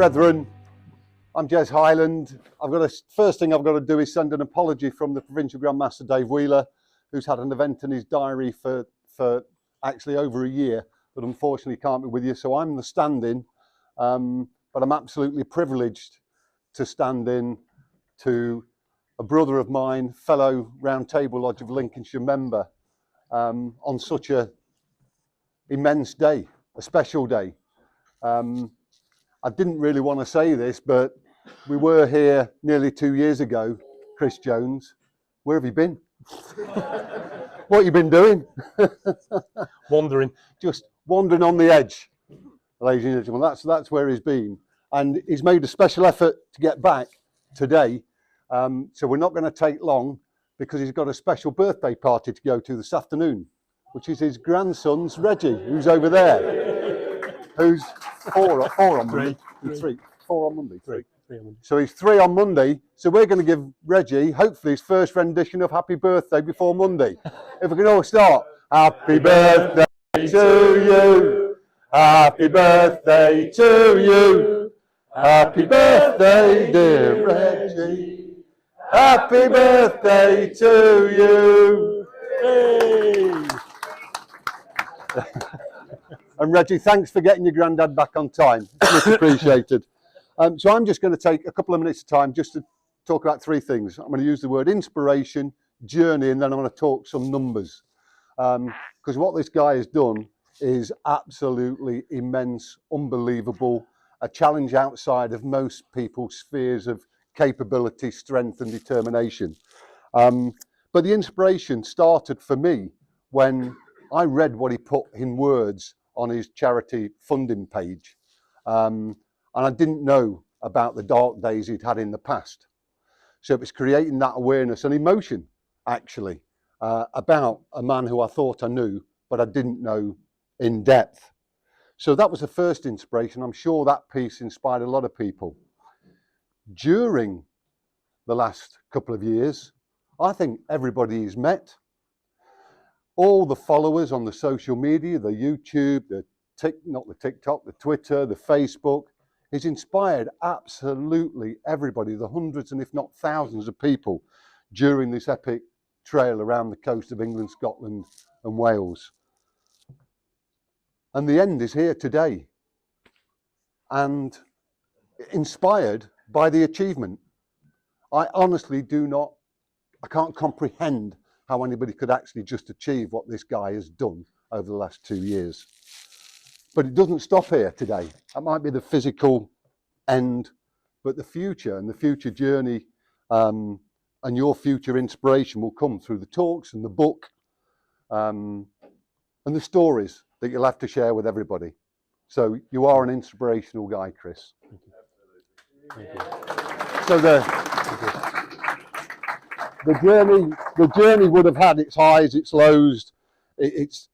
brethren, I'm Jez Highland. First thing I've got to do is send an apology from the Provincial Grand Master Dave Wheeler, who's had an event in his diary for actually over a year, but unfortunately can't be with you. So I'm the stand-in, but I'm absolutely privileged to stand in to a brother of mine, fellow Round Table Lodge of Lincolnshire member, on such a immense day, a special day. I didn't really want to say this, but we were here nearly 2 years ago, Chris Jones. Where have you been? What have you been doing? Wandering. Just wandering on the edge, ladies and gentlemen. That's where he's been. And he's made a special effort to get back today. So we're not going to take long because he's got a special birthday party to go to this afternoon, which is his grandson's Reggie, who's over there, who's four on Monday. Four on Monday. Three. So he's 3 on Monday. So we're going to give Reggie, hopefully, his first rendition of Happy Birthday before Monday. If we can all start. Happy birthday to you. Happy birthday to you. Happy birthday, dear Reggie. Happy birthday to you. Hey. And Reggie, thanks for getting your granddad back on time. It's much appreciated. So I'm just going to take a couple of minutes of time just to talk about 3 things. I'm going to use the word inspiration, journey, and then I'm going to talk some numbers. Because what this guy has done is absolutely immense, unbelievable, a challenge outside of most people's spheres of capability, strength and determination. But the inspiration started for me when I read what he put in words on his charity funding page. And I didn't know about the dark days he'd had in the past. So it was creating that awareness and emotion, actually, about a man who I thought I knew, but I didn't know in depth. So that was the first inspiration. I'm sure that piece inspired a lot of people. During the last couple of years, I think everybody he's met, all the followers on the social media, the YouTube, not the TikTok, the Twitter, the Facebook, he's inspired absolutely everybody, the hundreds and if not thousands of people during this epic trail around the coast of England, Scotland and Wales. And the end is here today, and inspired by the achievement. I honestly I can't comprehend how anybody could actually just achieve what this guy has done over the last 2 years. But it doesn't stop here today. That might be the physical end, but the future and the future journey and your future inspiration will come through the talks and the book and the stories that you'll have to share with everybody. So you are an inspirational guy, Chris. Thank you. So the journey would have had its highs, its lows, its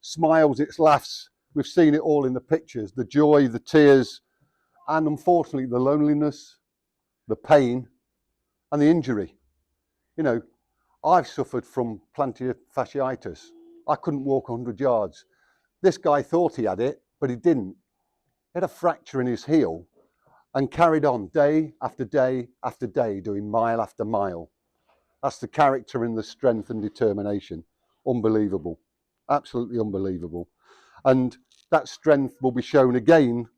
smiles, its laughs. We've seen it all in the pictures, the joy, the tears, and unfortunately the loneliness, the pain, and the injury. You know, I've suffered from plantar fasciitis. I couldn't walk 100 yards. This guy thought he had it, but he didn't. He had a fracture in his heel and carried on day after day after day, doing mile after mile. That's the character and the strength and determination. Unbelievable, absolutely unbelievable. And that strength will be shown again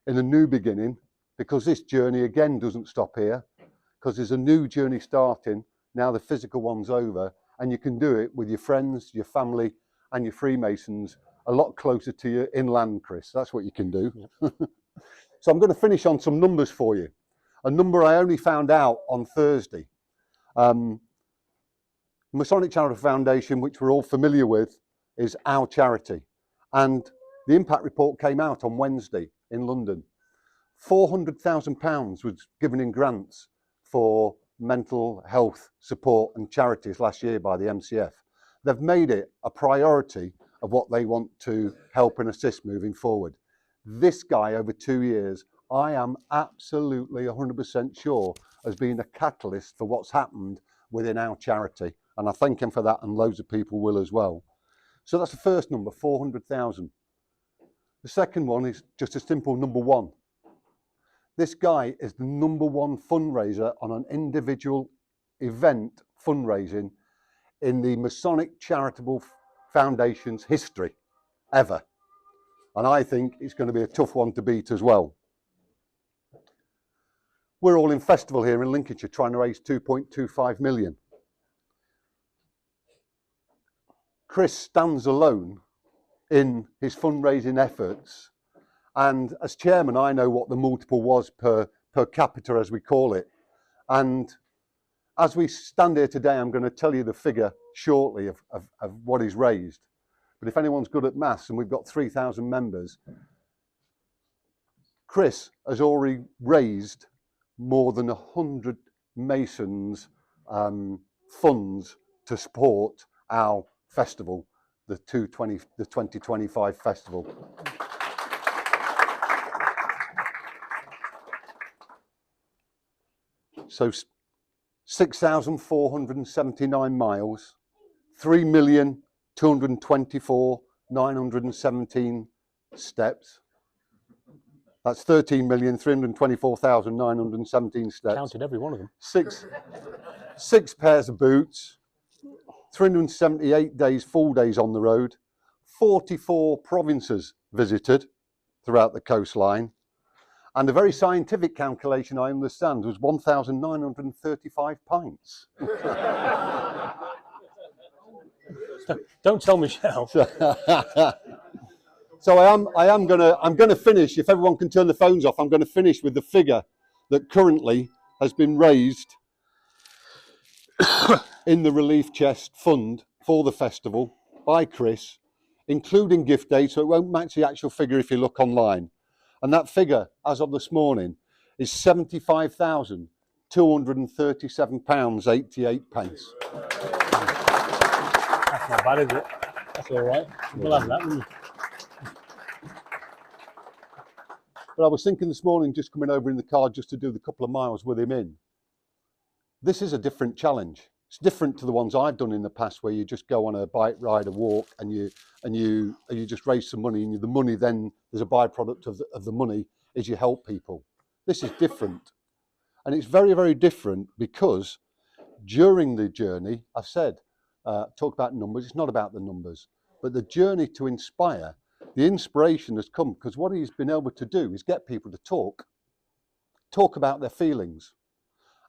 in a new beginning, because this journey again doesn't stop here, because there's a new journey starting now. The physical one's over, and you can do it with your friends, your family and your Freemasons a lot closer to you inland, Chris. That's what you can do. Yep. So I'm going to finish on some numbers for you. A number I only found out on Thursday. Masonic Charitable Foundation, which we're all familiar with, is our charity. And the impact report came out on Wednesday in London. £400,000 was given in grants for mental health support and charities last year by the MCF. They've made it a priority of what they want to help and assist moving forward. This guy over 2 years, I am absolutely 100% sure has been a catalyst for what's happened within our charity. And I thank him for that, and loads of people will as well. So that's the first number, 400,000. The second one is just a simple number 1. This guy is the #1 fundraiser on an individual event fundraising in the Masonic Charitable Foundation's history ever. And I think it's going to be a tough one to beat as well. We're all in festival here in Lincolnshire trying to raise 2.25 million. Chris stands alone in his fundraising efforts. And as chairman, I know what the multiple was per capita, as we call it. And as we stand here today, I'm going to tell you the figure shortly of what he's raised. But if anyone's good at maths, and we've got 3,000 members, Chris has already raised more than 100 Masons funds to support our festival, the 2025 festival. So 6,479 miles, 3,224,917 steps. That's 13,324,917 steps. Counted every one of them. Six pairs of boots, 378 days, full days on the road, 44 provinces visited throughout the coastline. And a very scientific calculation, I understand, was 1,935 pints. Don't tell Michelle. So I'm gonna finish. If everyone can turn the phones off, I'm going to finish with the figure that currently has been raised in the relief chest fund for the festival by Chris, including gift aid. So it won't match the actual figure if you look online. And that figure, as of this morning, is £75,237.88. That's not bad, is it? That's all right. We'll have that. But I was thinking this morning, just coming over in the car just to do the couple of miles with him in, this is a different challenge. It's different to the ones I've done in the past, where you just go on a bike ride, a walk, and you just raise some money, and the money then, there's a byproduct of the money is you help people. This is different, and it's very, very different because during the journey, I've said, talk about numbers. It's not about the numbers, but the journey to inspire. The inspiration has come because what he's been able to do is get people to talk about their feelings.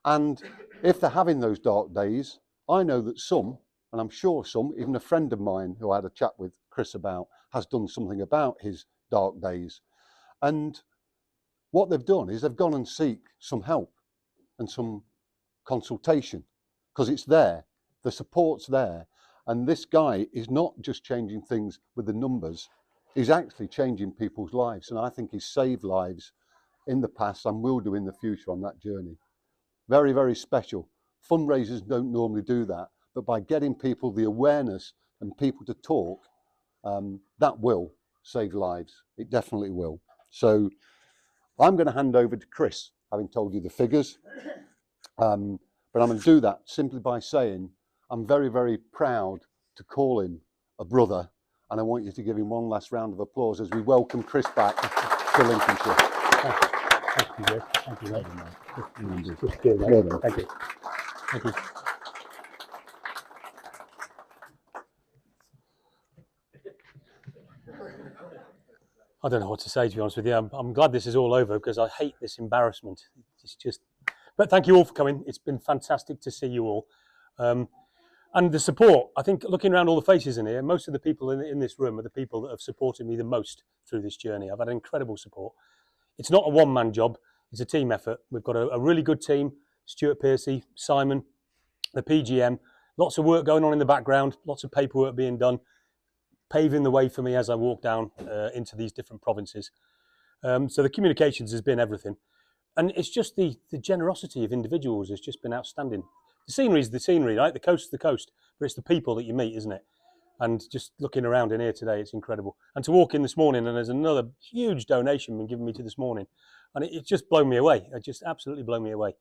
And if they're having those dark days, I know that some, and I'm sure some, even a friend of mine who I had a chat with Chris about, has done something about his dark days. And what they've done is they've gone and seek some help and some consultation, because it's there, the support's there. And this guy is not just changing things with the numbers, he's actually changing people's lives. And I think he's saved lives in the past and will do in the future on that journey. Very, very special. Fundraisers don't normally do that, but by getting people the awareness and people to talk, that will save lives. It definitely will. So I'm going to hand over to Chris, having told you the figures. But I'm going to do that simply by saying I'm very, very proud to call him a brother, and I want you to give him one last round of applause as we welcome Chris back to Lincolnshire. Thank you, Jez. Thank you, mate. Thank you. Thank you. I don't know what to say, to be honest with you. I'm glad this is all over because I hate this embarrassment. It's just. But thank you all for coming. It's been fantastic to see you all. And the support, I think looking around all the faces in here, most of the people in this room are the people that have supported me the most through this journey. I've had incredible support. It's not a one-man job, it's a team effort. We've got a really good team, Stuart Piercy, Simon, the PGM, lots of work going on in the background, lots of paperwork being done, paving the way for me as I walk down into these different provinces. So the communications has been everything. And it's just the generosity of individuals has just been outstanding. The scenery is the scenery, right? The coast is the coast, but it's the people that you meet, isn't it? And just looking around in here today, it's incredible. And to walk in this morning, and there's another huge donation been given me to this morning, and it's just blown me away. It just absolutely blown me away.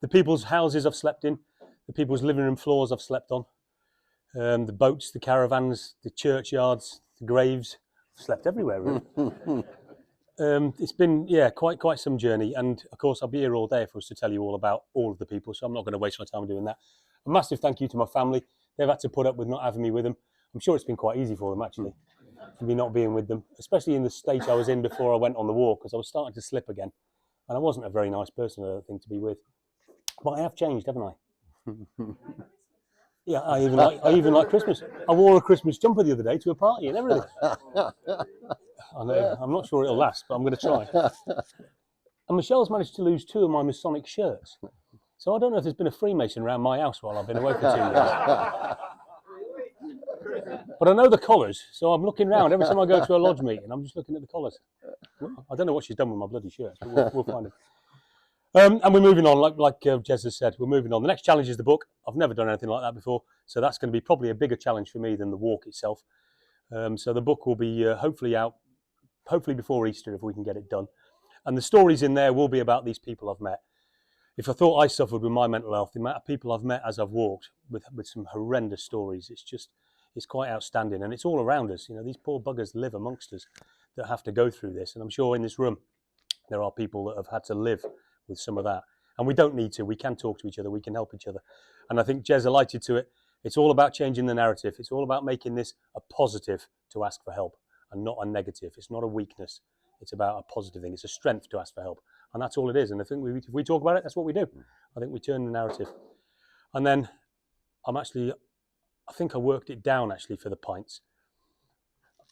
The people's houses I've slept in, the people's living room floors I've slept on, the boats, the caravans, the churchyards, the graves. I've slept everywhere, really. it's been quite some journey, and of course I'll be here all day for us to tell you all about all of the people. So I'm not going to waste my time doing that. A massive thank you to my family. They've had to put up with not having me with them. I'm sure it's been quite easy for them actually, to be not being with them, especially in the state I was in before I went on the walk, because I was starting to slip again, and I wasn't a very nice person, I don't think, to be with. But I have changed, haven't I? Yeah, I even like Christmas. I wore a Christmas jumper the other day to a party and everything. I know, I'm not sure it'll last, but I'm going to try. And Michelle's managed to lose 2 of my Masonic shirts. So I don't know if there's been a Freemason around my house while I've been away for 2 years. But I know the collars, so I'm looking round every time I go to a lodge meeting. I'm just looking at the collars. I don't know what she's done with my bloody shirts, but we'll find it. And we're moving on, like Jez has said, we're moving on. The next challenge is the book. I've never done anything like that before, so that's going to be probably a bigger challenge for me than the walk itself. So the book will be hopefully out, hopefully before Easter if we can get it done. And the stories in there will be about these people I've met. If I thought I suffered with my mental health, the amount of people I've met as I've walked with some horrendous stories, it's quite outstanding, and it's all around us. You know, these poor buggers live amongst us that have to go through this, and I'm sure in this room there are people that have had to live with some of that, and we don't need to. We can talk to each other, we can help each other, and I think Jez alighted to it. It's all about changing the narrative. It's all about making this a positive to ask for help and not a negative. It's not a weakness. It's about a positive thing. It's a strength to ask for help, and that's all it is. And I think if we talk about it, that's what we do. I think we turn the narrative, and then I think I worked it down actually for the pints.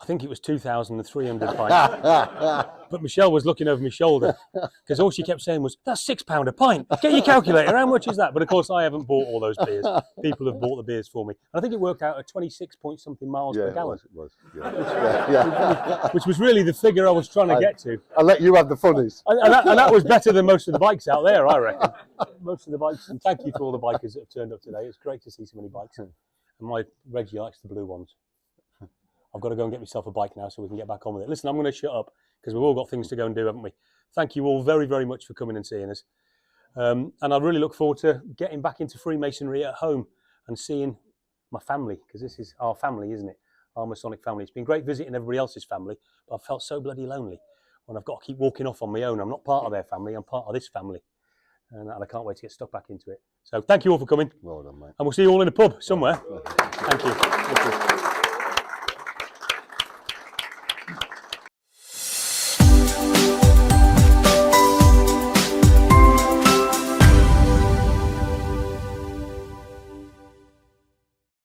I think it was 2,300 pints. But Michelle was looking over my shoulder because all she kept saying was, "That's £6 a pint. Get your calculator. How much is that?" But of course, I haven't bought all those beers. People have bought the beers for me. And I think it worked out at 26 point something miles per gallon. It was. Yeah. Which was really the figure I was trying to get to. I'll let you have the funnies. And that was better than most of the bikes out there, I reckon. Most of the bikes. And thank you to all the bikers that have turned up today. It's great to see so many bikes. And my Reggie likes the blue ones. I've got to go and get myself a bike now so we can get back on with it. Listen, I'm going to shut up because we've all got things to go and do, haven't we? Thank you all very, very much for coming and seeing us. And I really look forward to getting back into Freemasonry at home and seeing my family, because this is our family, isn't it? Our Masonic family. It's been great visiting everybody else's family, but I've felt so bloody lonely when I've got to keep walking off on my own. I'm not part of their family, I'm part of this family. And I can't wait to get stuck back into it. So thank you all for coming. Well done, mate. And we'll see you all in a pub somewhere. Thank you. Thank you.